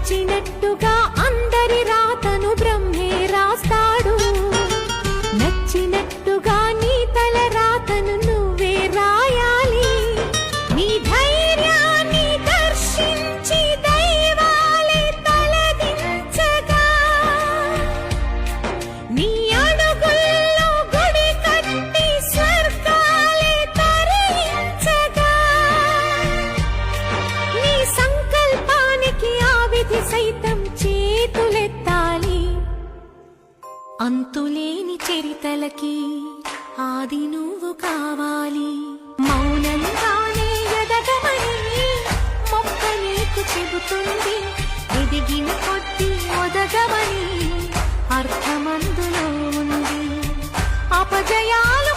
తోచినట్టుగా అందరి రాతను బ్రహ్మే రాస్తాడు. నచ్చినట్టుగా నీ తల రాతను నువ్వే రాయాలి. నీ ధైర్యాన్ని దర్శించి దైవాలే తలదించగా, నీ అడుగుల్లో గుడి కట్టి స్వర్గాలే తరించగా, నీ సంకల్పానికి ఆ విధి సైతం చేతులెత్తాలి. అంతులేని చరితలకి ఆది నువ్వు కావాలి. మౌనంగానే ఎదగమని మొక్క నీకు చెబుతుంది. ఎదిగిన కొద్ది ఒదగమని అర్థమందులో ఉంది. అపజయాలు